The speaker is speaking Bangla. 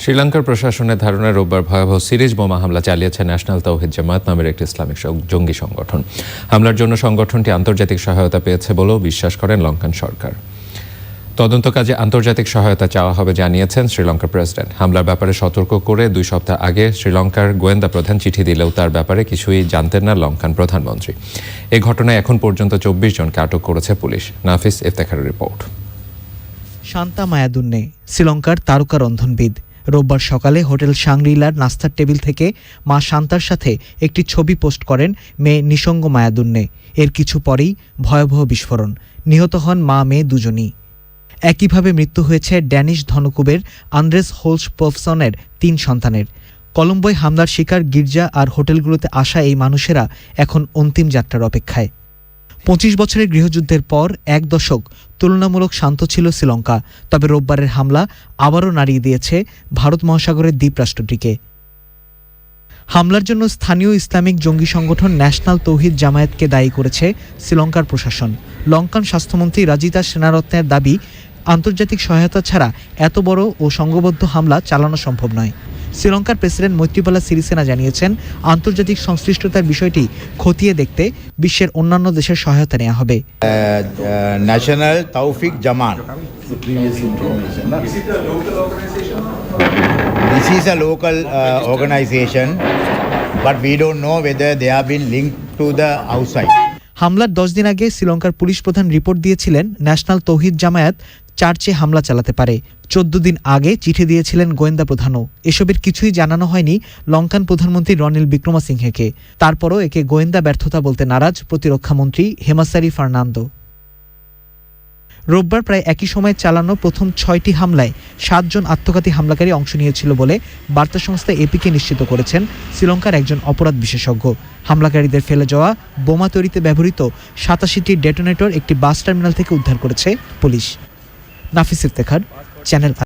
শ্রীলঙ্কার প্রশাসনের ধারণায় রোববার ভয়াবহ সিরিজ বোমা হামলা চালিয়েছে ন্যাশনাল তৌহিদ জামায়াত নামের একটি ইসলামিক জঙ্গি সংগঠন। হামলার জন্য সংগঠনটি আন্তর্জাতিক সহায়তা পেয়েছে বলেও বিশ্বাস করেন লঙ্কান সরকার। তদন্ত কাজে আন্তর্জাতিক সহায়তা চাওয়া হবে জানিয়েছেন শ্রীলঙ্কার প্রেসিডেন্ট। হামলার ব্যাপারে সতর্ক করে 2 সপ্তাহ আগে শ্রীলঙ্কার গোয়েন্দা প্রধান চিঠি দিলেও তার ব্যাপারে কিছুই জানতেন না লঙ্কান প্রধানমন্ত্রী। এই ঘটনায় এখন পর্যন্ত 24 জনকে আটক করেছে পুলিশ। নাফিস ইফতেখারের রিপোর্ট। শান্তা মায়াদুন্নে শ্রীলঙ্কার তারকা রন্ধনবিদ রোববার সকালে হোটেল শাংরিলার নাস্তার টেবিল থেকে মা শান্তার সাথে একটি ছবি পোস্ট করেন মেয়ে নিসঙ্গ মায়াদুন্নে। এর কিছু পরেই ভয়াবহ বিস্ফোরণ। নিহত হন মা মেয়ে দুজনই। একইভাবে মৃত্যু হয়েছে ড্যানিশ ধনকুবের আন্দ্রেস হোলস পফসনের 3 সন্তানের। কলম্বোয় হামলার শিকার গির্জা আর হোটেলগুলোতে আসা এই মানুষেরা এখন অন্তিম যাত্রার অপেক্ষায়। 25 বছরের গৃহযুদ্ধের পর 1 দশক তুলনামূলক শান্ত ছিল শ্রীলঙ্কা। তবে রোববারের হামলা আবারও নাড়িয়ে দিয়েছে ভারত মহাসাগরের দ্বীপরাষ্ট্রটিকে। হামলার জন্য স্থানীয় ইসলামিক জঙ্গি সংগঠন ন্যাশনাল তৌহিদ জামায়াতকে দায়ী করেছে শ্রীলঙ্কার প্রশাসন। লঙ্কান স্বাস্থ্যমন্ত্রী রাজিতা সেনারত্নের দাবি, আন্তর্জাতিক সহায়তা ছাড়া এত বড় ও সংঘবদ্ধ হামলা চালানো সম্ভব নয়। শ্রীলঙ্কার প্রেসিডেন্ট মৈত্রীপালা সিরিসেনা জানিয়েছেন, আন্তর্জাতিক সংশ্লিষ্টতার বিষয়টি খতিয়ে দেখতে বিশ্বের অন্যান্য দেশের সহায়তা নেওয়া হবে। ন্যাশনাল তৌফিক জামাত, this is a local organization, but we don't know whether they have been linked to the outside. হামলার 10 দিন আগে শ্রীলঙ্কার পুলিশ প্রধান রিপোর্ট দিয়েছিলেন ন্যাশনাল তৌহিদ জামায়াত চার্চে হামলা চালাতে পারে। 14 দিন আগে চিঠি দিয়েছিলেন গোয়েন্দা প্রধানও। এসবের কিছুই জানানো হয়নি লঙ্কান প্রধানমন্ত্রী রনিল বিক্রমাসিংহেকে। তারপরও একে গোয়েন্দা ব্যর্থতা বলতে নারাজ প্রতিরক্ষামন্ত্রী হেমাসারি ফার্নান্দো। রোববার প্রায় একই সময়ে চালানো প্রথম 6টি হামলায় 7 জন আত্মঘাতী হামলাকারী অংশ নিয়েছিল বলে বার্তা সংস্থা এপিকে নিশ্চিত করেছেন শ্রীলঙ্কার একজন অপরাধ বিশেষজ্ঞ। হামলাকারীদের ফেলে যাওয়া বোমা তৈরিতে ব্যবহৃত 87টি ডেটোনেটর একটি বাস টার্মিনাল থেকে উদ্ধার করেছে পুলিশ। নাফিস ইফতেখার, চ্যানেল।